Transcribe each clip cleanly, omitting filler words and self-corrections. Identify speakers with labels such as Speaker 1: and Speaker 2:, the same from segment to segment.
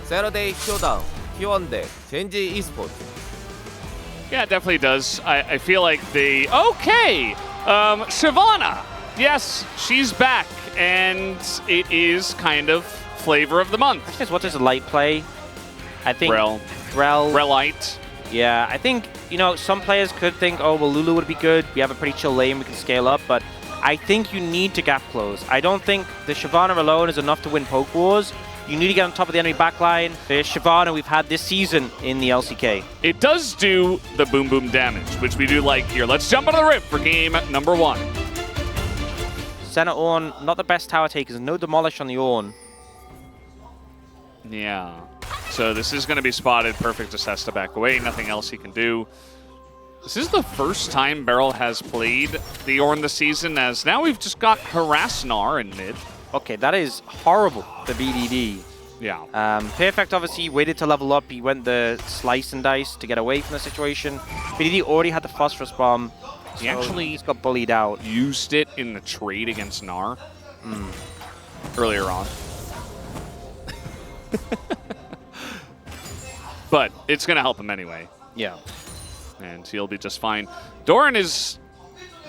Speaker 1: Saturday Showdown, T1 deck, Genji Esports.
Speaker 2: Yeah, it definitely does. I feel like the... Okay! Shyvana! Yes, she's back, and it is kind of flavor of the month.
Speaker 3: Just what does a light play? I think...
Speaker 2: Relite.
Speaker 3: Yeah, I think, you know, some players could think, oh, well, Lulu would be good. We have a pretty chill lane, we can scale up, but I think you need to gap close. I don't think the Shyvana alone is enough to win poke wars. You need to get on top of the enemy backline. The Shyvana we've had this season in the LCK.
Speaker 2: It does do the boom boom damage, which we do like here. Let's jump onto the rip for game number 1.
Speaker 3: Senna Ornn, not the best tower takers. No demolish on the Ornn.
Speaker 2: Yeah. So this is going to be spotted. Perfect assess to back away. Nothing else he can do. This is the first time Beryl has played the Ornn this season, as now we've just got Harassnar in mid.
Speaker 3: Okay, that is horrible for BDD.
Speaker 2: Yeah.
Speaker 3: Perfect obviously waited to level up. He went the slice and dice to get away from the situation. BDD already had the phosphorus bomb.
Speaker 2: He actually
Speaker 3: just got bullied out.
Speaker 2: Used it in the trade against Gnar earlier on. But it's going to help him anyway.
Speaker 3: Yeah.
Speaker 2: And he'll be just fine. Doran is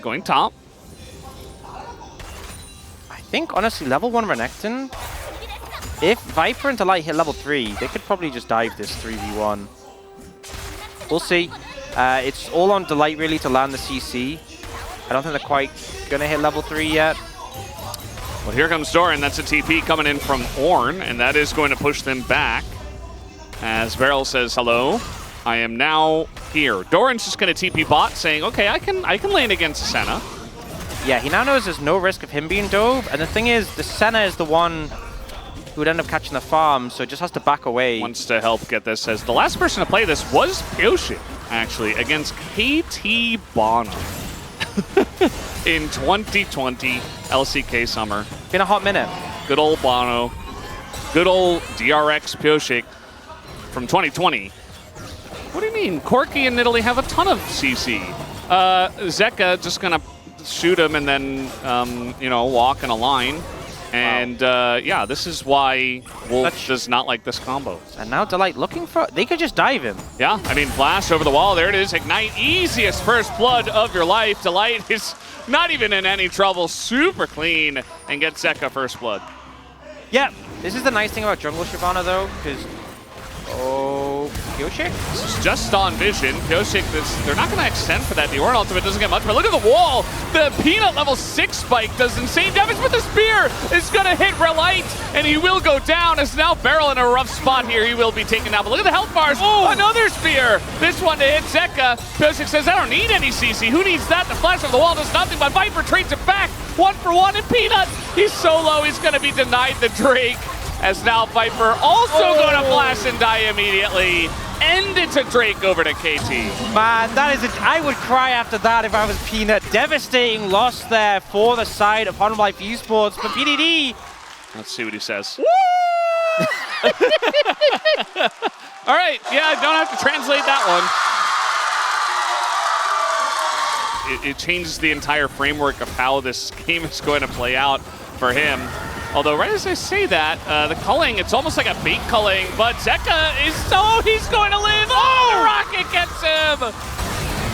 Speaker 2: going top.
Speaker 3: I think, honestly, level 1 Renekton, if Viper and Delight hit level 3, they could probably just dive this 3v1. We'll see. It's all on Delight, really, to land the CC. I don't think they're quite going to hit level 3 yet.
Speaker 2: Well, here comes Doran. That's a TP coming in from Ornn, and that is going to push them back. As Beryl says, hello, I am now here. Doran's just going to TP bot, saying, okay, I can lane against Senna.
Speaker 3: Yeah, he now knows there's no risk of him being dove, and the thing is, the Senna is the one who would end up catching the farm, so just has to back away.
Speaker 2: Wants to help get this, as the last person to play this was Pyoshik, actually, against KT Bono in 2020 LCK Summer.
Speaker 3: Been a hot minute.
Speaker 2: Good old Bono. Good old DRX Pyoshik from 2020. What do you mean? Corki and Italy have a ton of CC. Zeka just gonna shoot him and then, you know, walk in a line. And, yeah, this is why Wolf does not like this combo.
Speaker 3: And now Delight looking for... They could just dive him.
Speaker 2: Yeah, I mean, flash over the wall. There it is. Ignite. Easiest first blood of your life. Delight is not even in any trouble. Super clean. And gets Zeka first blood.
Speaker 3: Yeah, this is the nice thing about jungle Shyvana, though, because... Oh, Pyoshik?
Speaker 2: This is just on vision. Pyoshik, they're not going to extend for that. The Ornn ultimate doesn't get much, but look at the wall. The Peanut level 6 spike does insane damage, but the spear is going to hit Relite, and he will go down. As now Beryl in a rough spot here. He will be taken down, but look at the health bars. Oh, another spear. This one to hit Zeka. Pyoshik says, I don't need any CC. Who needs that? The flash of the wall does nothing, but Viper trades it back. 1 for 1, and Peanut, he's so low, he's going to be denied the Drake. As now Viper also going to flash and die immediately. End it to Drake over to KT.
Speaker 3: Man, that is I would cry after that if I was Peanut. Devastating loss there for the side of Honor Life Esports. But PDD.
Speaker 2: Let's see what he says. All right, yeah, don't have to translate that one. It changes the entire framework of how this game is going to play out for him. Although right as I say that, the culling, it's almost like a bait culling, but Zeka is he's going to live! Oh, the rocket gets him!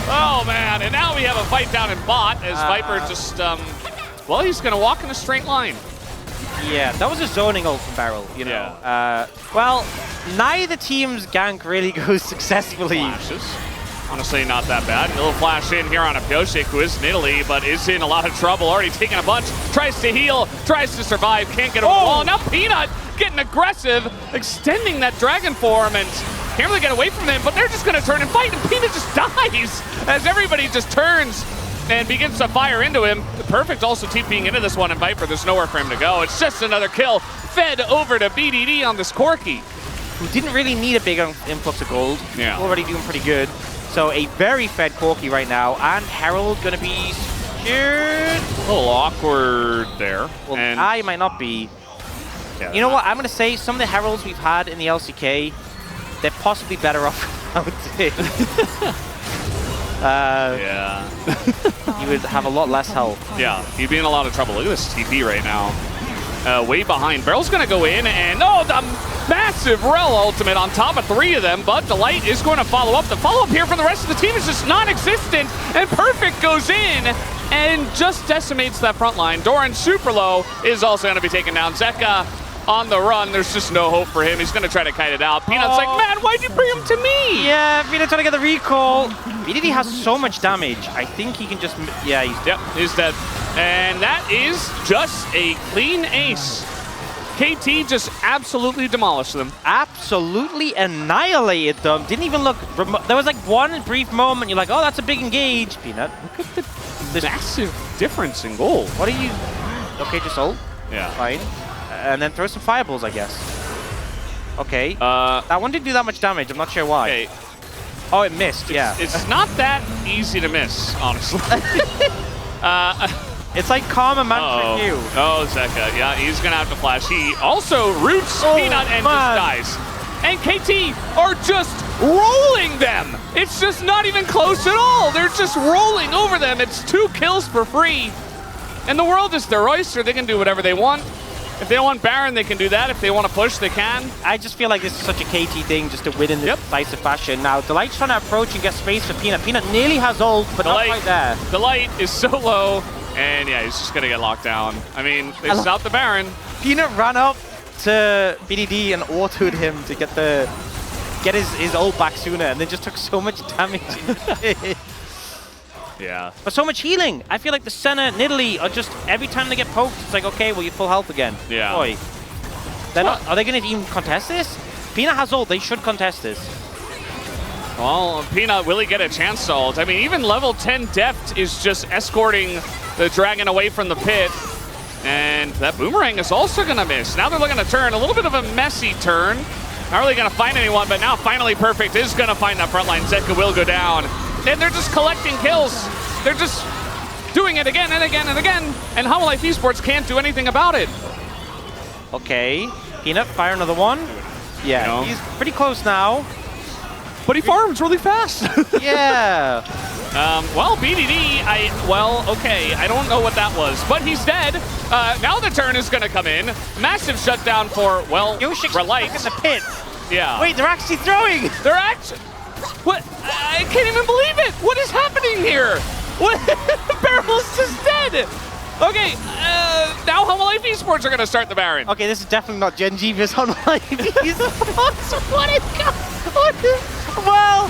Speaker 2: Oh man, and now we have a fight down in bot as Viper just, well, he's going to walk in a straight line.
Speaker 3: Yeah, that was a zoning ult from Beryl, you know.
Speaker 2: Yeah.
Speaker 3: Well, neither team's gank really goes successfully.
Speaker 2: Flashes. Honestly, not that bad. A little flash in here on a Pyoshik, who is in Italy, but is in a lot of trouble. Already taking a bunch. Tries to heal. Tries to survive. Can't get over the wall. Now Peanut getting aggressive. Extending that dragon form and can't really get away from him, but they're just going to turn and fight, and Peanut just dies as everybody just turns and begins to fire into him. Perfect also TPing into this one, and Viper, there's nowhere for him to go. It's just another kill fed over to BDD on this Corki.
Speaker 3: Who didn't really need a big influx of gold.
Speaker 2: Yeah.
Speaker 3: Already doing pretty good. So a very fed Corki right now, and Herald going to be secured.
Speaker 2: A little awkward there.
Speaker 3: Well,
Speaker 2: and
Speaker 3: I might not be.
Speaker 2: Yeah,
Speaker 3: you know what? I'm going to say some of the Heralds we've had in the LCK, they're possibly better off without it.
Speaker 2: Yeah.
Speaker 3: You would have a lot less health.
Speaker 2: Yeah, he'd be in a lot of trouble. Look at this TP right now. way behind. Barrel's going to go in, and oh, the massive Rel ultimate on top of 3 of them, but Delight is going to follow up. The follow-up here from the rest of the team is just non-existent, and Perfect goes in and just decimates that front line. Doran super low is also going to be taken down. Zeka on the run. There's just no hope for him. He's going to try to kite it out. Peanut's like, man, why'd you bring him to me?
Speaker 3: Yeah, Peanut trying to get the recall. BDD has so much damage. I think he can just, yeah,
Speaker 2: He's dead. And that is just a clean ace. KT just absolutely demolished them.
Speaker 3: Absolutely annihilated them. Didn't even look, there was like one brief moment, you're like, oh, that's a big engage. Peanut, look at
Speaker 2: the massive difference in gold.
Speaker 3: What are you, okay, just ult.
Speaker 2: Yeah.
Speaker 3: Fine. And then throw some fireballs, I guess. Okay. That one didn't do that much damage. I'm not sure why.
Speaker 2: Okay.
Speaker 3: Oh, it missed. Yeah.
Speaker 2: It's not that easy to miss, honestly.
Speaker 3: It's like Karma Mantra Q.
Speaker 2: Oh, Zeka. Yeah, he's going to have to flash. He also roots Peanut and just dies. And KT are just rolling them. It's just not even close at all. They're just rolling over them. It's 2 kills for free. And the world is their oyster. They can do whatever they want. If they want Baron, they can do that. If they want to push, they can.
Speaker 3: I just feel like this is such a KT thing just to win in this decisive fashion. Now, Delight's trying to approach and get space for Peanut. Peanut nearly has ult, but not quite there.
Speaker 2: Delight is so low, and yeah, he's just going to get locked down. I mean, they stopped the Baron.
Speaker 3: Peanut ran up to BDD and autoed him to get his ult back sooner, and then just took so much damage.
Speaker 2: Yeah.
Speaker 3: But so much healing. I feel like the Senna, Nidalee are just, every time they get poked, it's like, okay, well, you're full health again.
Speaker 2: Yeah.
Speaker 3: Boy. They're not, are they going to even contest this? Peanut has ult. They should contest this.
Speaker 2: Well, Peanut, will he get a chance to ult? I mean, even level 10 Deft is just escorting the Dragon away from the pit. And that Boomerang is also going to miss. Now they're looking to turn. A little bit of a messy turn. Not really going to find anyone, but now finally Perfect is going to find that front line. Zeka will go down. And they're just collecting kills. They're just doing it again and again and again. And Hololive Esports can't do anything about it.
Speaker 3: Okay. Peanut, fire another one. Yeah, he's pretty close now.
Speaker 2: But he farms really fast.
Speaker 3: Yeah.
Speaker 2: Well, BDD, okay, I don't know what that was, but he's dead. Now the turn is going to come in. Massive shutdown for, well, Relight.
Speaker 3: In the pit.
Speaker 2: Yeah.
Speaker 3: Wait, they're actually throwing.
Speaker 2: They're actually... What? I can't even believe it. What is happening here? What? Barrel's just dead. Okay, now Hololive Esports are going to start the Baron.
Speaker 3: Okay, this is definitely not Gen G vs Hololive Esports. What is well,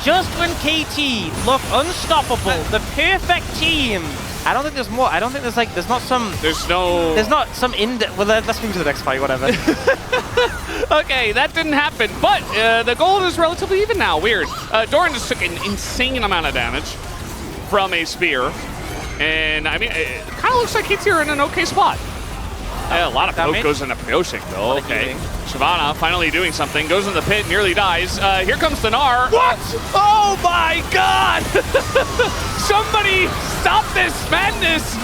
Speaker 3: just when KT look unstoppable, the perfect team. I don't think there's more. I don't think there's like, there's not some...
Speaker 2: There's
Speaker 3: not some well, let's move to the next fight, whatever.
Speaker 2: Okay, that didn't happen, but the gold is relatively even now. Weird. Doran just took an insane amount of damage from a spear. And, I mean, it kind of looks like KT are in an okay spot. A lot of poke goes into Pioshik, though. Okay. Shyvana finally doing something. Goes in the pit, nearly dies. Here comes the Gnar. What? Oh, my God! Somebody stop this madness!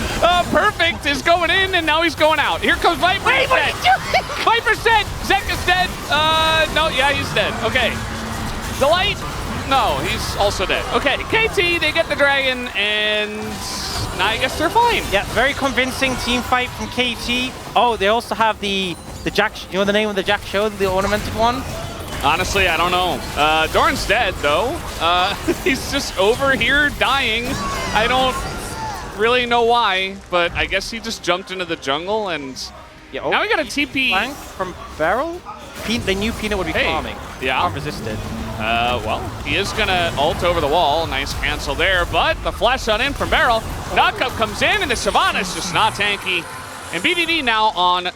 Speaker 2: Perfect is going in, and now he's going out. Here comes Viper. Wait, what are you doing? Viper's dead. Zeka's dead. No, yeah, he's dead. Okay. Delight? No, he's also dead. Okay, KT, they get the dragon, and now I guess they're fine.
Speaker 3: Yeah, very convincing team fight from KT. Oh, they also have the Jack, you know the name of the Jack show, the ornamented one?
Speaker 2: Honestly, I don't know. Doran's dead, though. He's just over here dying. I don't really know why, but I guess he just jumped into the jungle, and now we got a TP.
Speaker 3: Flank from Barrel? They knew Peanut would be farming.
Speaker 2: Yeah.
Speaker 3: Can't resist it.
Speaker 2: Well, he is going to ult over the wall. Nice cancel there, but the flash shot in from Barrel. Knockup comes in, and the Shyvana is just not tanky. And BDD now on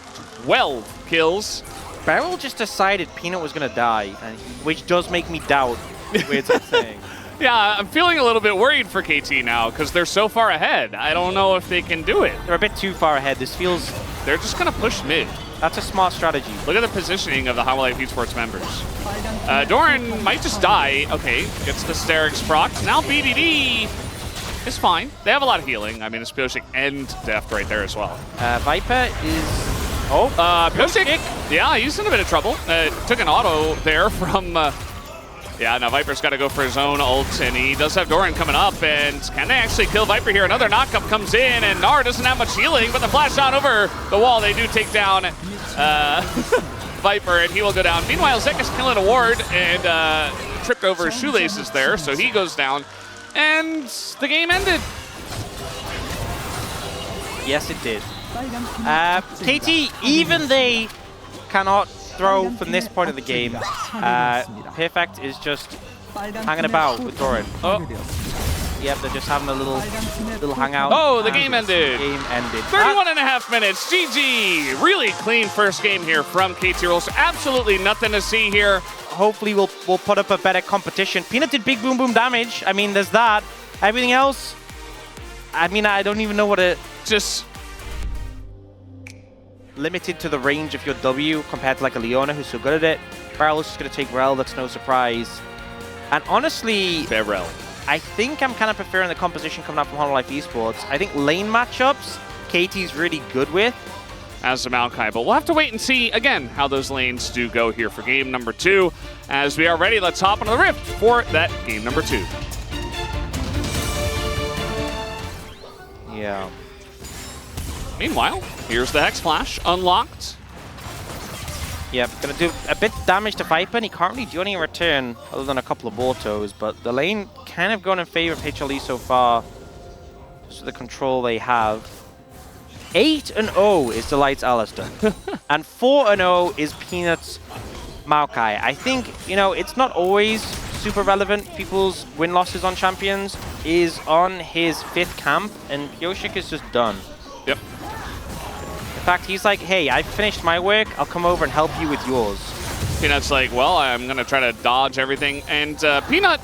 Speaker 2: 12 kills.
Speaker 3: Barrel just decided Peanut was going to die, which does make me doubt what I'm saying.
Speaker 2: Yeah, I'm feeling a little bit worried for KT now because they're so far ahead. I don't know if they can do it.
Speaker 3: They're a bit too far ahead. This feels...
Speaker 2: They're just going to push mid.
Speaker 3: That's a smart strategy.
Speaker 2: Look at the positioning of the Hololive Esports members. Doran might just die. Okay, gets the Sterix proc. Now BDD is fine. They have a lot of healing. I mean, it's Pioshik and Deft right there as well.
Speaker 3: Viper is...
Speaker 2: Pioshik, yeah, he's in a bit of trouble. Took an auto there from Yeah, now Viper's got to go for his own ult, and he does have Doran coming up, and can they actually kill Viper here? Another knockup comes in, and Gnar doesn't have much healing, but the flash shot over the wall, they do take down Viper, and he will go down. Meanwhile, Zeka's killing a ward, and tripped over his shoelaces there, so he goes down, and the game ended.
Speaker 3: Yes, it did. KT, even they cannot throw from this point of the game. Perfect is just hanging about with Doran.
Speaker 2: Oh.
Speaker 3: Yep, they're just having a little hangout.
Speaker 2: Oh, the game ended.
Speaker 3: Game ended.
Speaker 2: 31.5 minutes. GG. Really clean first game here from KT Rolls. Absolutely nothing to see here.
Speaker 3: Hopefully we'll put up a better competition. Peanut did big boom boom damage. I mean, there's that. Everything else, I mean, I don't even know what to...
Speaker 2: Just
Speaker 3: limited to the range of your W compared to like a Leona who's so good at it. Barrel's just going to take Rel, that's no surprise. And honestly,
Speaker 2: Barrel.
Speaker 3: I think I'm kind of preferring the composition coming up from Hololive Esports. I think lane matchups, KT's really good with.
Speaker 2: As a Maokai, but we'll have to wait and see, again, how those lanes do go here for game number 2. As we are ready, let's hop onto the Rift for that game number 2.
Speaker 3: Yeah.
Speaker 2: Meanwhile, here's the Hex Flash unlocked.
Speaker 3: Yep, gonna do a bit of damage to Viper, and he can't really do any in return other than a couple of autos, but the lane kind of gone in favor of HLE so far, just with the control they have. 8-0 is Delight's Alistair, and 4-0 is Peanut's Maokai. I think, you know, it's not always super relevant. People's win-losses on champions is on his 5th camp, and Pioshik is just done.
Speaker 2: Yep.
Speaker 3: In fact, he's like, hey, I finished my work, I'll come over and help you with yours.
Speaker 2: Peanut's like, well, I'm going to try to dodge everything. And Peanut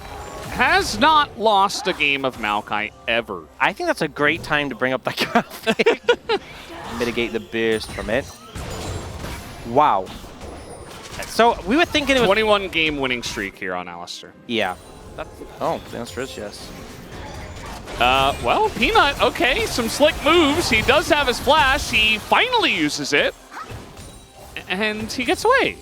Speaker 2: has not lost a game of Maokai ever.
Speaker 3: I think that's a great time to bring up that graphic. Mitigate the burst from it. Wow. So we were thinking it was...
Speaker 2: 21 game winning streak here on Alistair.
Speaker 3: Yeah. Oh, that's rich, yes.
Speaker 2: Well, Peanut, okay, some slick moves. He does have his flash. He finally uses it. And he gets away.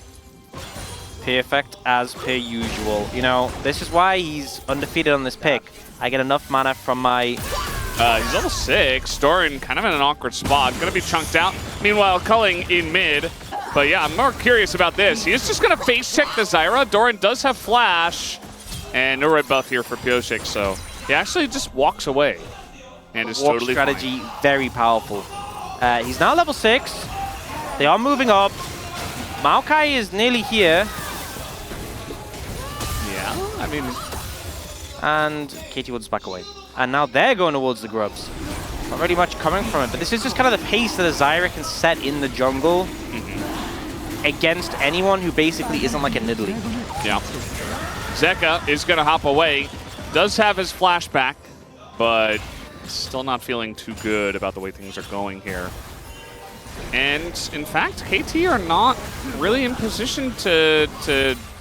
Speaker 3: Perfect as per usual. You know, this is why he's undefeated on this pick. I get enough mana from my...
Speaker 2: He's level 6. Doran kind of in an awkward spot. Going to be chunked out. Meanwhile, Culling in mid. But yeah, I'm more curious about this. He is just going to face check the Zyra. Doran does have flash. And no red buff here for Pioshik, so... He actually just walks away and is totally
Speaker 3: strategy,
Speaker 2: fine.
Speaker 3: Very powerful. He's now level 6. They are moving up. Maokai is nearly here.
Speaker 2: Yeah, I mean...
Speaker 3: And KT Woods back away. And now they're going towards the grubs. Not really much coming from it, but this is just kind of the pace that a Zyra can set in the jungle against anyone who basically isn't like a Nidalee.
Speaker 2: Yeah. Zeka is going to hop away. Does have his flashback, but still not feeling too good about the way things are going here. And in fact, KT are not really in position to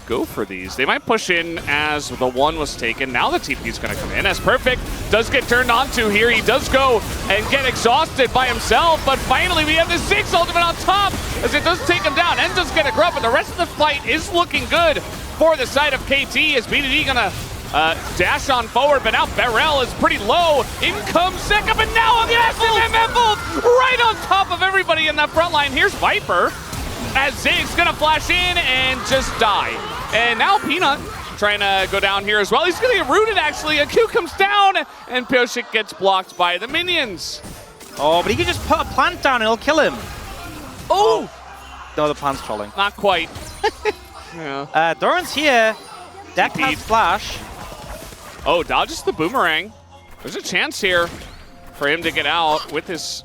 Speaker 2: go for these. They might push in as the one was taken. Now the TP is going to come in as Perfect does get turned onto here. He does go and get exhausted by himself, but finally we have the 6 ultimate on top as it does take him down and does get a grub, but the rest of the fight is looking good for the side of KT. Is BDD going to dash on forward, but now Barrel is pretty low. In comes Zeka, but now a massive MF right on top of everybody in that front line. Here's Viper as Zig's gonna flash in and just die. And now Peanut trying to go down here as well. He's gonna get rooted actually. A Q comes down and Pioshik gets blocked by the minions.
Speaker 3: Oh, but he can just put a plant down and it'll kill him. Oh! No, the plant's trolling.
Speaker 2: Not quite. Yeah.
Speaker 3: Doran's here. Deck has flash.
Speaker 2: Oh, dodges the boomerang. There's a chance here for him to get out with his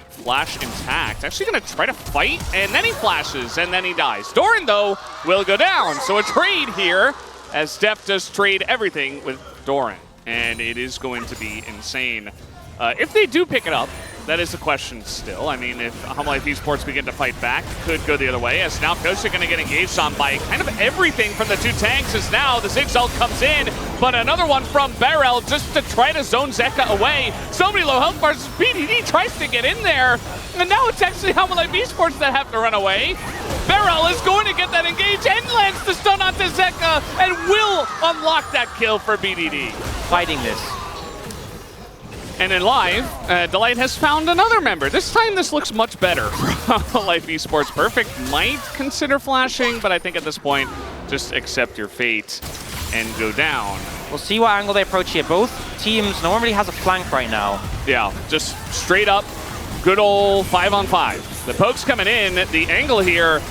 Speaker 2: flash intact. Actually going to try to fight, and then he flashes, and then he dies. Doran, though, will go down. So a trade here, as Steph does trade everything with Doran. And it is going to be insane. If they do pick it up, that is the question still. I mean, if Hololive Esports begin to fight back, could go the other way, as now Pioshik going to get engaged on by kind of everything from the 2 tanks, as now the Ziggs ult comes in, but another one from Barrel just to try to zone Zeka away. So many low health bars. BDD tries to get in there, and now it's actually Hololive Esports that have to run away. Barrel is going to get that engage and lands the stun onto Zeka, and will unlock that kill for BDD.
Speaker 3: Fighting this.
Speaker 2: And in live, Delight has found another member. This time, this looks much better. Life Esports Perfect might consider flashing, but I think at this point, just accept your fate and go down.
Speaker 3: We'll see what angle they approach here. Both teams, no one really has a flank right now.
Speaker 2: Yeah, just straight up, good old 5-on-5. The poke's coming in. The angle here,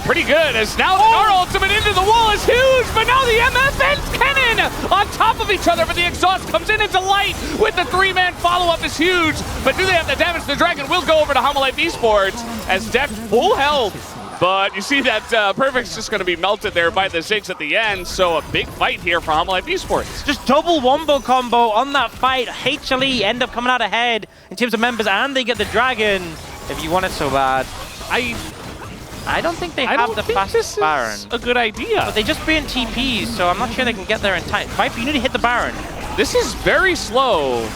Speaker 2: pretty good, as now the Gnar ultimate into the wall is huge, but now the MF and Kennen on top of each other, but the exhaust comes in, and Delight with the three-man follow-up is huge, but do they have the damage? The Dragon will go over to Life Esports as Deft full health, but you see that Perfect's just going to be melted there by the Ziggs at the end, so a big fight here for Life Esports.
Speaker 3: Just double wombo combo on that fight. HLE end up coming out ahead in terms of members, and they get the Dragon, if you want it so bad. I don't think they have the fastest Baron.
Speaker 2: A good idea.
Speaker 3: But they just burnt TPs, so I'm not sure they can get there in time. Viper, you need to hit the Baron.
Speaker 2: This is very slow.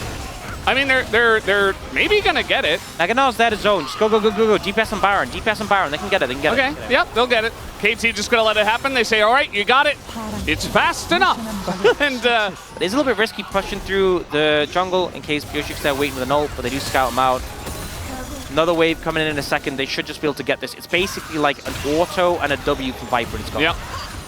Speaker 2: I mean, they're maybe gonna get it.
Speaker 3: Naganar's there to zone. Just go. DPS and Baron. DPS and Baron. They can get it.
Speaker 2: Okay. Yep, they'll get it. KT just gonna let it happen. They say, all right, you got it. It's fast enough. And
Speaker 3: it's a little bit risky pushing ththrough the jungle in case Pioshik's there waiting with an ult, but they do scout him out. Another wave coming in a second. They should just be able to get this. It's basically like an auto and a W from Viper. It's gone.
Speaker 2: Yep.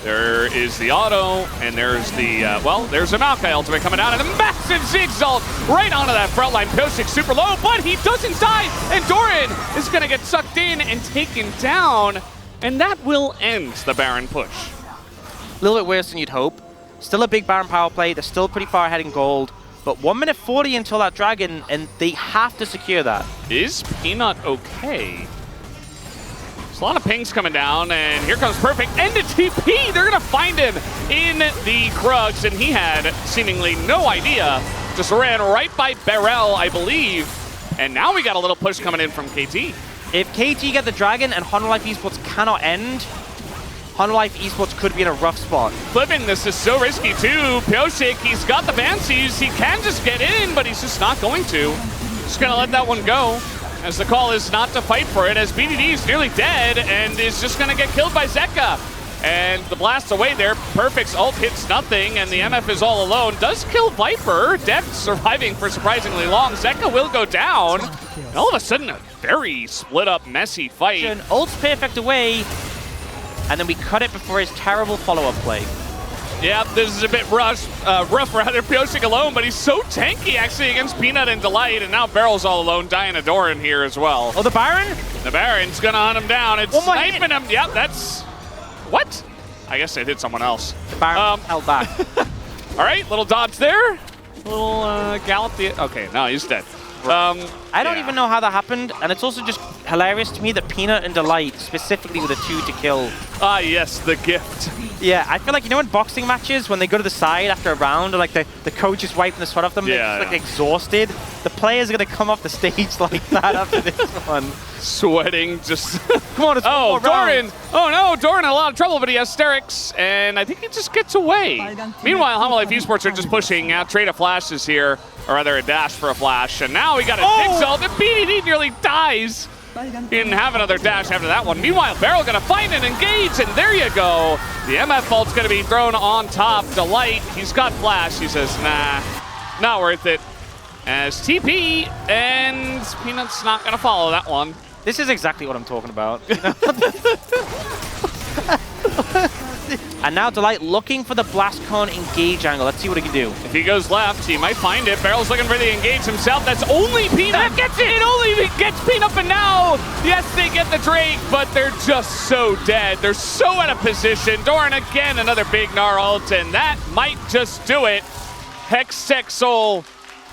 Speaker 2: There is the auto, and there's the, there's a Maokai ultimate coming out, and a massive Ziggs ult right onto that front line. Pioshik super low, but he doesn't die, and Doran is going to get sucked in and taken down, and that will end the Baron push.
Speaker 3: A little bit worse than you'd hope. Still a big Baron power play. They're still pretty far ahead in gold. But 1 minute 40 until that Dragon, and they have to secure that.
Speaker 2: Is Peanut okay? There's a lot of pings coming down, and here comes Perfect and a TP. They're going to find him in the Krugs, and he had seemingly no idea. Just ran right by Beryl, I believe. And now we got a little push coming in from KT.
Speaker 3: If KT get the Dragon and Life Esports cannot end, Life Esports could be in a rough spot.
Speaker 2: Flipping this is so risky too. Pioshik, he's got the Banshees. He can just get in, but he's just not going to. Just gonna let that one go, as the call is not to fight for it, as BDD is nearly dead and is just gonna get killed by Zeka. And the blast away there. Perfect's ult hits nothing, and the MF is all alone. Does kill Viper. Deft surviving for surprisingly long. Zeka will go down. And all of a sudden, a very split up, messy fight.
Speaker 3: Ult's perfect away. And then we cut it before his terrible follow-up play.
Speaker 2: Yeah, this is a bit rough rather Pioshik alone, but he's so tanky actually against Peanut and Delight, and now Beryl's all alone, dying a Doran here as well.
Speaker 3: Oh, the Baron?
Speaker 2: The Baron's gonna hunt him down. It's sniping him. Yep, that's... What? I guess it hit someone else.
Speaker 3: The Baron held back.
Speaker 2: All right, little dodge there. Little gallop. Okay, no, he's dead.
Speaker 3: I don't even know how that happened, and it's also just hilarious to me that Peanut and Delight specifically were the two to kill.
Speaker 2: Ah, yes, the gift.
Speaker 3: Yeah, I feel like, you know, in boxing matches, when they go to the side after a round, and like the coach is wiping the sweat off them, they're just like exhausted. The players are going to come off the stage like that after this one.
Speaker 2: Sweating, just...
Speaker 3: Come on, it's
Speaker 2: Doran! Oh no, Doran in a lot of trouble, but he has Sterix, and I think he just gets away. Meanwhile, Life Esports are just pushing out, trade of flashes here, or rather a dash for a flash, and now we got a Ziggs ult, and BDD nearly dies. He didn't have another dash after that one. Meanwhile, Beryl gonna find and engage, and there you go. The MF ult's gonna be thrown on top. Delight, he's got flash. He says, nah, not worth it. As TP, and Peanut's not gonna follow that one.
Speaker 3: This is exactly what I'm talking about. And now Delight looking for the Blast Cone engage angle. Let's see what he can do.
Speaker 2: If he goes left, he might find it. Beryl's looking for the engage himself. That's only Peanut. Gets it! It only gets Peanut, but now, yes, they get the Drake, but they're just so dead. They're so out of position. Doran again, another big Gnar ult, and that might just do it. Hextech Soul,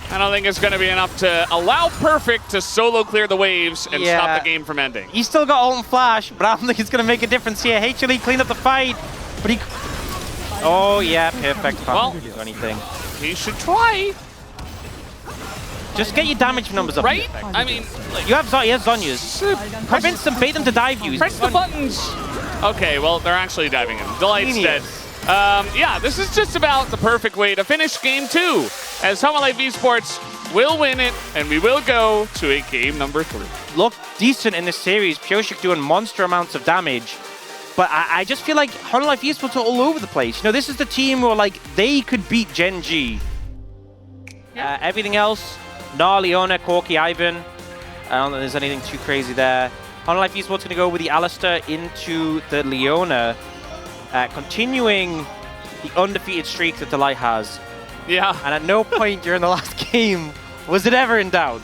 Speaker 2: I don't think it's going to be enough to allow Perfect to solo clear the waves and stop the game from ending.
Speaker 3: He's still got ult and flash, but I don't think it's going to make a difference here. HLE cleaned up the fight, but he... Oh, yeah, perfect.
Speaker 2: Well,
Speaker 3: do anything.
Speaker 2: He should try.
Speaker 3: Just get your damage numbers up.
Speaker 2: Right? I mean, like,
Speaker 3: he has Zhonya's. Convince them, bait them to dive you.
Speaker 2: Press the buttons. Okay, well, they're actually diving him. Delight's dead. Yeah, this is just about the perfect way to finish game 2, as Life Esports will win it, and we will go to a game number 3.
Speaker 3: Look decent in this series. Pioshik doing monster amounts of damage. But I just feel like Hololive Esports are all over the place. You know, this is the team where, like, they could beat Gen G. Everything else, Gnar, Leona, Corki, Ivan. I don't think there's anything too crazy there. Hololive Esports going to go with the Alistair into the Leona, continuing the undefeated streak that Delight has.
Speaker 2: Yeah.
Speaker 3: And at no point during the last game was it ever in doubt.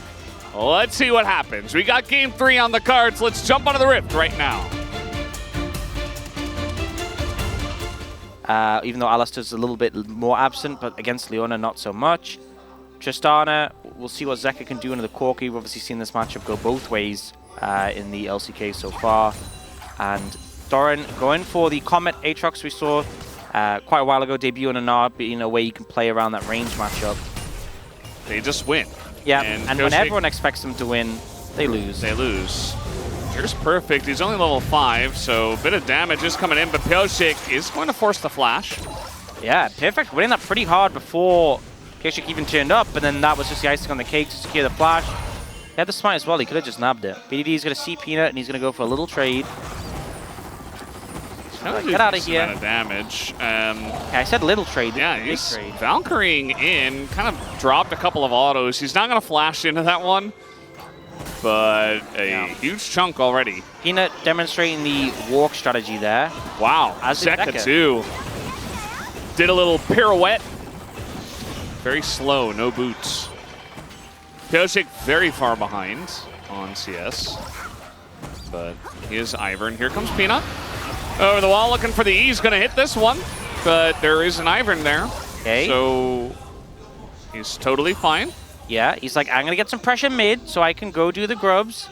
Speaker 2: Let's see what happens. We got game 3 on the cards. Let's jump onto the Rift right now.
Speaker 3: Even though Alistair's a little bit more absent, but against Leona, not so much. Tristana, we'll see what Zeka can do into the Corki. We've obviously seen this matchup go both ways in the LCK so far. And Doran going for the Comet Aatrox we saw quite a while ago, debut on a Gnar, being a way you can play around that range matchup.
Speaker 2: They just win.
Speaker 3: Yeah, and when everyone expects them to win, they lose.
Speaker 2: They lose. Here's Perfect. He's only level 5, so a bit of damage is coming in, but Pyosik is going to force the flash.
Speaker 3: Yeah, Perfect winning that pretty hard before Pyosik even turned up, and then that was just the icing on the cake to secure the flash. He had the smite as well, he could have just nabbed it. BDD is going to see Peanut, and he's going to go for a little trade. Get out of here.
Speaker 2: Amount of damage.
Speaker 3: Yeah, I said little trade.
Speaker 2: Yeah, he's Valkyrieing in, kind of dropped a couple of autos. He's not going to flash into that one, but a huge chunk already.
Speaker 3: Peanut demonstrating the walk strategy there.
Speaker 2: Wow,
Speaker 3: As did
Speaker 2: Zeka too. Did a little pirouette. Very slow, no boots. Pyosik very far behind on CS, but here's Ivern. Here comes Peanut. Over the wall, looking for the E. He's going to hit this one, but there is an Ivern there.
Speaker 3: Okay.
Speaker 2: So he's totally fine.
Speaker 3: Yeah, he's like, I'm going to get some pressure mid so I can go do the grubs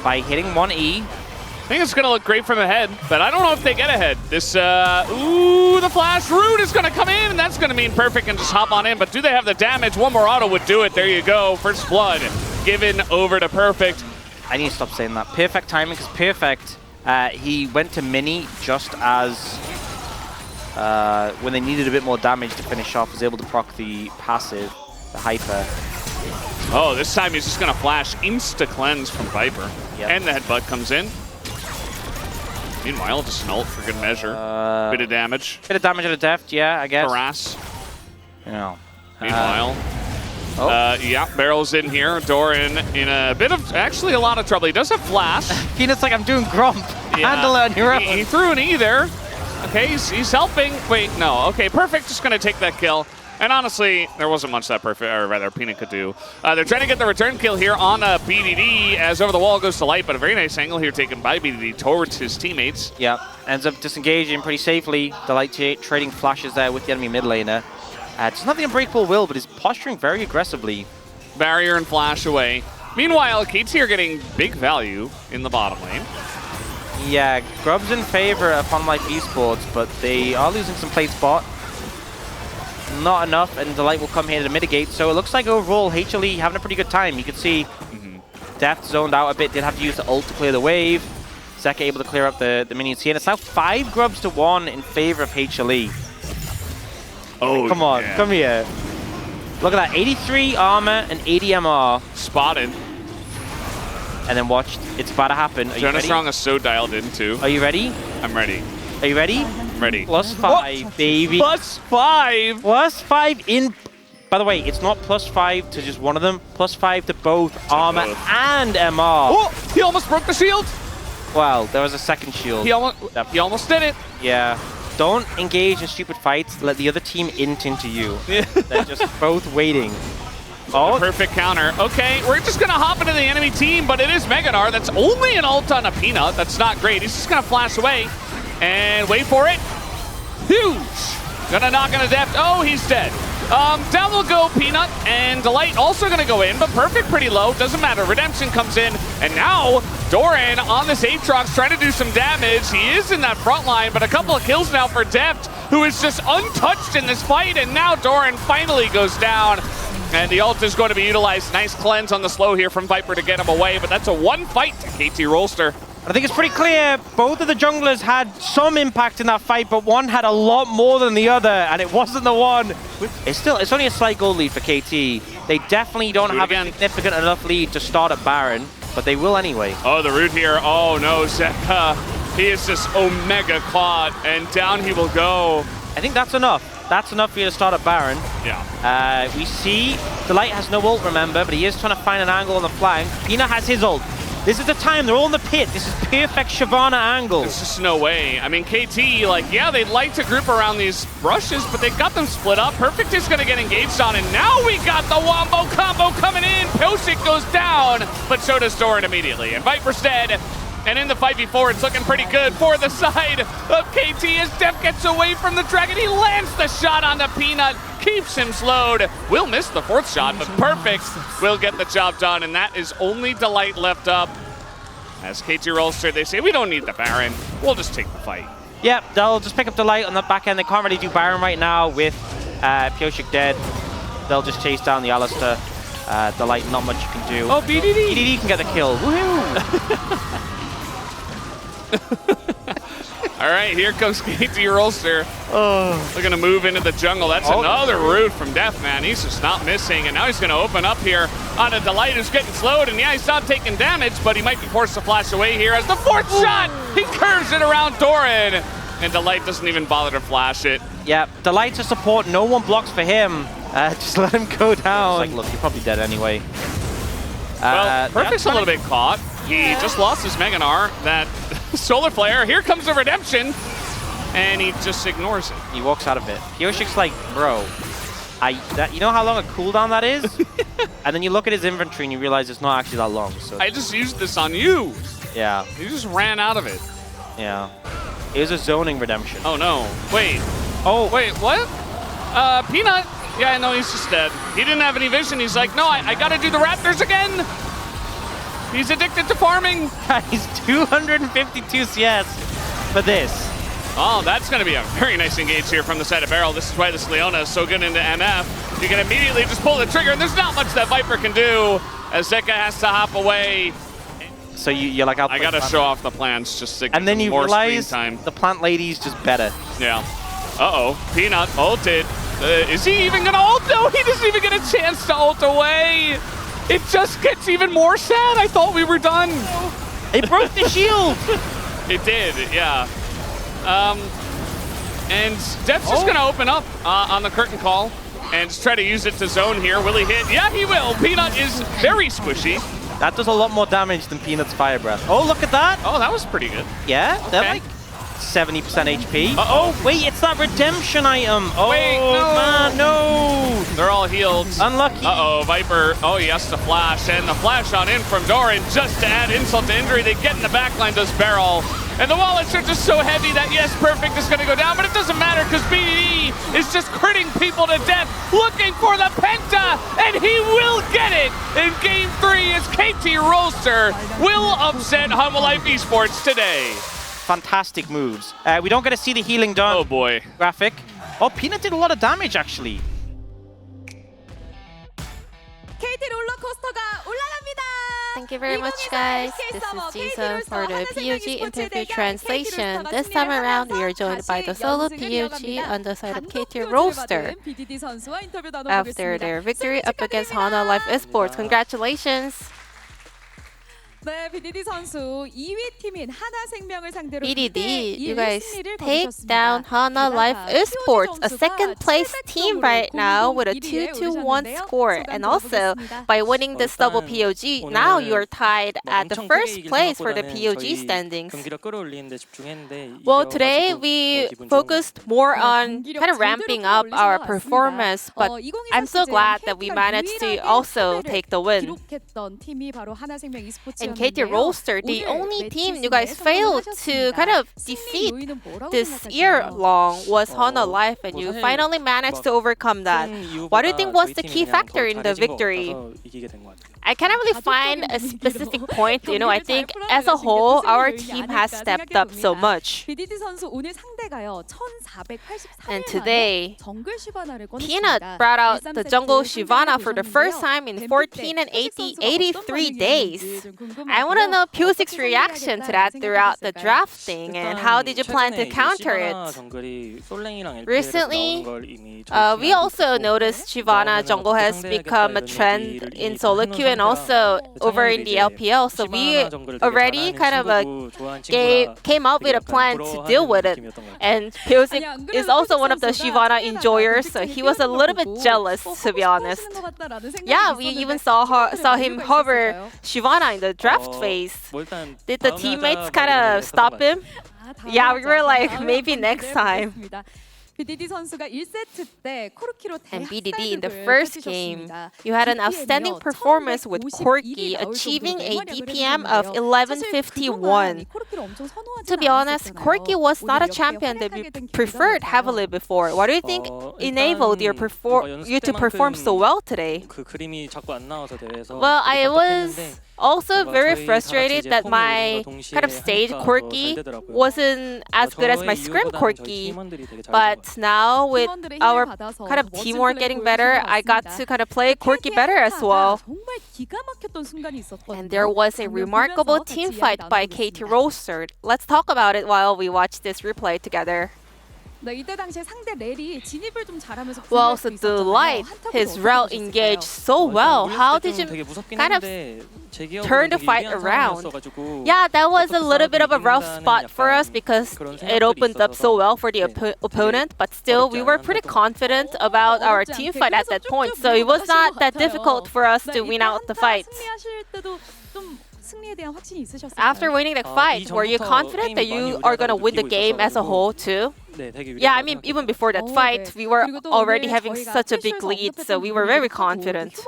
Speaker 3: by hitting one E.
Speaker 2: I think it's going to look great from ahead, but I don't know if they get ahead. This, ooh, the flash root is going to come in, and that's going to mean Perfect and just hop on in, but do they have the damage? One more auto would do it. There you go. First blood given over to Perfect.
Speaker 3: I need to stop saying that. Perfect timing, because Perfect, he went to mini just as when they needed a bit more damage to finish off, was able to proc the passive, the hyper.
Speaker 2: Oh, this time he's just going to flash insta-cleanse from Viper.
Speaker 3: Yep.
Speaker 2: And the headbutt comes in. Meanwhile, just an ult for good measure. Bit of damage.
Speaker 3: Bit of damage at a deft, yeah, I guess.
Speaker 2: Harass.
Speaker 3: You know.
Speaker 2: Meanwhile, yeah, Barrel's in here. Doran in a bit of, actually a lot of trouble. He does have flash.
Speaker 3: Peanut's like, I'm doing Grump.
Speaker 2: Yeah.
Speaker 3: Handle it on your own.
Speaker 2: He threw an E there. Okay, he's helping. Wait, no. Okay, Perfect just going to take that kill. And honestly, there wasn't much that Perfect, or rather, Peanut could do. They're trying to get the return kill here on BDD as over the wall goes to Light, but a very nice angle here taken by BDD towards his teammates.
Speaker 3: Yeah, ends up disengaging pretty safely. The Light trading flashes there with the enemy mid laner. It's not the Unbreakable Will, but is posturing very aggressively.
Speaker 2: Barrier and flash away. Meanwhile, KT are getting big value in the bottom lane.
Speaker 3: Yeah, Grub's in favor of Hololive Esports, but they are losing some plate spot. Not enough, and Delight will come here to mitigate. So it looks like overall, HLE having a pretty good time. You can see Death zoned out a bit, did have to use the ult to clear the wave. Zeka able to clear up the minions here, and it's now 5 grubs to 1 in favor of HLE.
Speaker 2: Oh,
Speaker 3: come on,
Speaker 2: yeah.
Speaker 3: come here. Look at that, 83 armor and 80 MR.
Speaker 2: Spotted.
Speaker 3: And then watch, it's about to happen. Are you ready?
Speaker 2: Strong is so dialed in too.
Speaker 3: Are you ready?
Speaker 2: I'm ready.
Speaker 3: Are you ready?
Speaker 2: I'm ready.
Speaker 3: +5, baby.
Speaker 2: +5?
Speaker 3: +5 in... By the way, it's not +5 to just one of them. +5 to both armor and MR.
Speaker 2: Oh, he almost broke the shield.
Speaker 3: Well, there was a second shield.
Speaker 2: He almost did it.
Speaker 3: Yeah. Don't engage in stupid fights. Let the other team int into you. They're just both waiting. Oh,
Speaker 2: perfect counter. Okay, we're just going to hop into the enemy team, but it is Mega Gnar. That's only an ult on a Peanut. That's not great. He's just going to flash away and wait for it. Huge. Gonna knock on a depth. Oh, he's dead. Down will go Peanut, and Delight also gonna go in, but Perfect pretty low. Doesn't matter. Redemption comes in, and now Doran on this Aatrox trying to do some damage. He is in that front line, but a couple of kills now for Deft, who is just untouched in this fight, and now Doran finally goes down. And the ult is going to be utilized. Nice cleanse on the slow here from Viper to get him away, but that's a one fight to KT Rolster.
Speaker 3: I think it's pretty clear both of the junglers had some impact in that fight, but one had a lot more than the other, and it wasn't the one. It's only a slight goal lead for KT. They definitely don't have a significant enough lead to start at Baron, but they will anyway.
Speaker 2: Oh, the root here. Oh no, Zeka He is just Omega caught, and down he will go.
Speaker 3: I think that's enough. That's enough for you to start at Baron.
Speaker 2: Yeah.
Speaker 3: We see Delight has no ult, remember, but he is trying to find an angle on the flank. Peanut has his ult. This is the time. They're all in the pit. This is perfect Shyvana angle.
Speaker 2: There's just no way. I mean, KT, like, yeah, they'd like to group around these rushes, but they got them split up. Perfect is going to get engaged on, and now we got the wombo combo coming in. Pyosik goes down, but so does Doran immediately. And Viper's dead. And in the 5v4, it's looking pretty good for the side of KT as Def gets away from the Dragon. He lands the shot onto Peanut, keeps him slowed. Will miss the fourth shot, but Perfect will get the job done, and that is only Delight left up. As KT Rolster, they say, we don't need the Baron. We'll just take the fight.
Speaker 3: Yep, they'll just pick up Delight on the back end. They can't really do Baron right now with Pyosik dead. They'll just chase down the Alistar. Delight, not much you can do.
Speaker 2: Oh, BDD!
Speaker 3: BDD can get the kill. Woohoo!
Speaker 2: All right, here comes KT Rolster. They're going to move into the jungle. That's another root from Def, man. He's just not missing. And now he's going to open up here on a Delight who's getting slowed. And yeah, he's not taking damage, but he might be forced to flash away here as the fourth shot, he curves it around Doran. And Delight doesn't even bother to flash it.
Speaker 3: Yeah, Delight's a support. No one blocks for him. Just let him go down. It's like, look, you're probably dead anyway.
Speaker 2: Well, Perfect's a little bit caught. He just lost his Meganar. That Solar Flare. Here comes the redemption. And he just ignores it.
Speaker 3: He walks out of it. Pyosik's like, bro, you know how long a cooldown that is? And then you look at his inventory and you realize it's not actually that long. So
Speaker 2: I just used this on you.
Speaker 3: Yeah.
Speaker 2: He just ran out of it.
Speaker 3: Yeah. It was a zoning redemption.
Speaker 2: Oh, no. Wait.
Speaker 3: Oh.
Speaker 2: Wait, what? Peanut. Yeah, no, he's just dead. He didn't have any vision. He's like, no, I got to do the Raptors again. He's addicted to farming.
Speaker 3: He's 252 CS for this.
Speaker 2: Oh, that's going to be a very nice engage here from the side of Barrel. This is why this Leona is so good into MF. You can immediately just pull the trigger, and there's not much that Viper can do as Zeka has to hop away.
Speaker 3: So you're like,
Speaker 2: I got to show off the plants just to get
Speaker 3: and then you
Speaker 2: more
Speaker 3: realize
Speaker 2: screen time.
Speaker 3: The plant lady's just better.
Speaker 2: Yeah. Uh-oh. Peanut ulted. Is he even going to ult? No, he doesn't even get a chance to ult away. It just gets even more sad. I thought we were done.
Speaker 3: It broke the shield.
Speaker 2: It did, yeah. And Def's just going to open up on the curtain call and just try to use it to zone here. Will he hit? Yeah, he will. Peanut is very squishy.
Speaker 3: That does a lot more damage than Peanut's Fire Breath. Oh, look at that.
Speaker 2: Oh, that was pretty good.
Speaker 3: Yeah, they're like 70% HP. Oh, wait, it's that redemption item. Oh,
Speaker 2: wait, no.
Speaker 3: Man, no.
Speaker 2: They're all healed.
Speaker 3: Unlucky.
Speaker 2: Uh-oh, Viper. Oh, he has to flash. And the flash on in from Doran just to add insult to injury. They get in the backline, does Barrel. And the wallets are just so heavy that, yes, Perfect is going to go down, but it doesn't matter because BDD is just critting people to death, looking for the Penta, and he will get it in Game 3 as KT Rolster will upset Humble Life Esports today.
Speaker 3: Fantastic moves. We don't get to see the healing done.
Speaker 2: Oh, boy.
Speaker 3: Graphic. Oh, Peanut did a lot of damage, actually.
Speaker 4: Thank you very much, guys. This is Jason for the POG interview translation. This time around, we are joined by the solo POG on the side of KT Rolster after their victory up against Hana Life Esports. Congratulations! BDD, you guys take down Hana Life Esports, a second place team right now with a 2-1 score. And also, by winning this double POG, now you're tied at the first place for the POG standings. Well, today we focused more on kind of ramping up our performance, but I'm so glad that we managed to also take the win. And KT Rolster, the only team you guys failed to kind of defeat this year long was Hana Life, and you finally managed to overcome that. What do you think was the key factor in the victory? I can't really find a specific point. You know, I think as a whole, our team has stepped up so much. And today, Peanut brought out the jungle Shyvana for the first time in 14 and 83 days. I want to know Pusik's reaction to that throughout the drafting, and how did you plan to counter it? Recently, we also noticed Shyvana jungle has become a trend in solo queue and also over in the LPL, so we already kind of came up with a plan to deal with it. And Pusik is also one of the Shyvana enjoyers, so he was a little bit jealous, to be honest. Yeah, we even saw him hover Shyvana in the draft phase. Did the teammates kind of stop him? Yeah, we were like, maybe next time.
Speaker 5: BDD 선수가 1세트 때 코르키로
Speaker 4: And BDD in the first game, you had an outstanding performance with Corki, achieving a DPM of 1151. To be honest, Corki was not a champion that we preferred heavily before. What do you think enabled you to perform so well today? Well, I was also very frustrated that my kind of stage Corki wasn't as good as my scrim Corki. But now with our kind of teamwork getting better, I got to kind of play Corki better as well. And there was a remarkable team fight by KT Roaster. Let's talk about it while we watch this replay together. Well, so Delight, his route engaged so well. How did you kind of turn the fight around? Yeah, that was a little bit of a rough spot for us because it opened up so well for the opponent, but still we were pretty confident about our team fight at that point, so it was not that difficult for us to win out the fight. After winning the fight, were you confident that you are going to win the game as a whole too? Yeah, I mean, even before that fight, we were already having such a big lead, so we were very confident.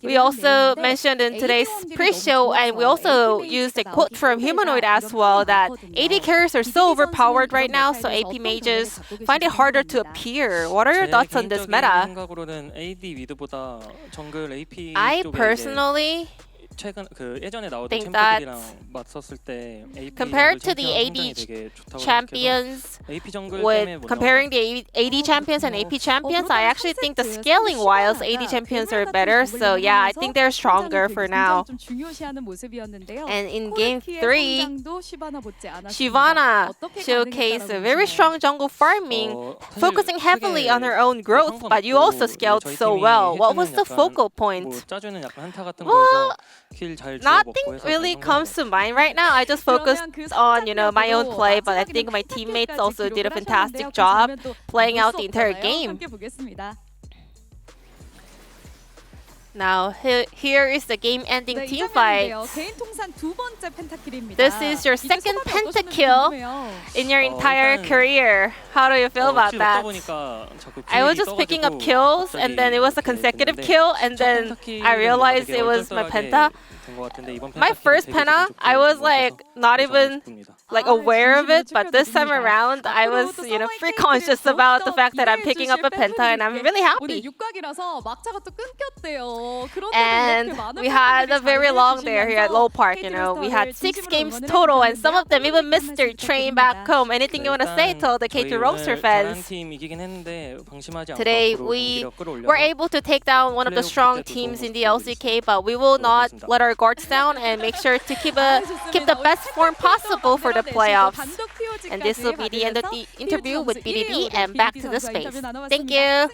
Speaker 4: We also mentioned in today's pre-show, and we also used a quote from Humanoid as well, that AD carries are so overpowered right now, so AP mages find it harder to appear. What are your thoughts on this meta? I personally think that compared to the AD champions, with comparing the AD champions and AP champions, I actually think the scaling wise AD champions are better. So yeah, I think they're stronger for now. And in game 3, Shyvana showcased a very strong jungle farming, focusing heavily on her own growth, but you also scaled so well. What was the focal point? Well, nothing really comes to mind right now. I just focused on, my own play, but I think my teammates also did a fantastic job playing out the entire game. Now, here is the game-ending team fight. This is your second pentakill in your entire career. How do you feel about that? I was just picking up kills, and then it was a consecutive kill, and then I realized it was my penta. My first penta, I was not even aware of it, but this time around, I was pretty conscious about the fact that I'm picking up a penta, and I'm really happy. And we had a very long day here at Low Park. We had 6 games total, and some of them even missed their train back home. Anything you want to say to the KT Roaster fans? Today, we were able to take down one of the strong teams in the LCK, but we will not let our guards down and make sure to keep the best form possible for the playoffs. And this will be the end of the interview with BDD, and back to the space. Thank you.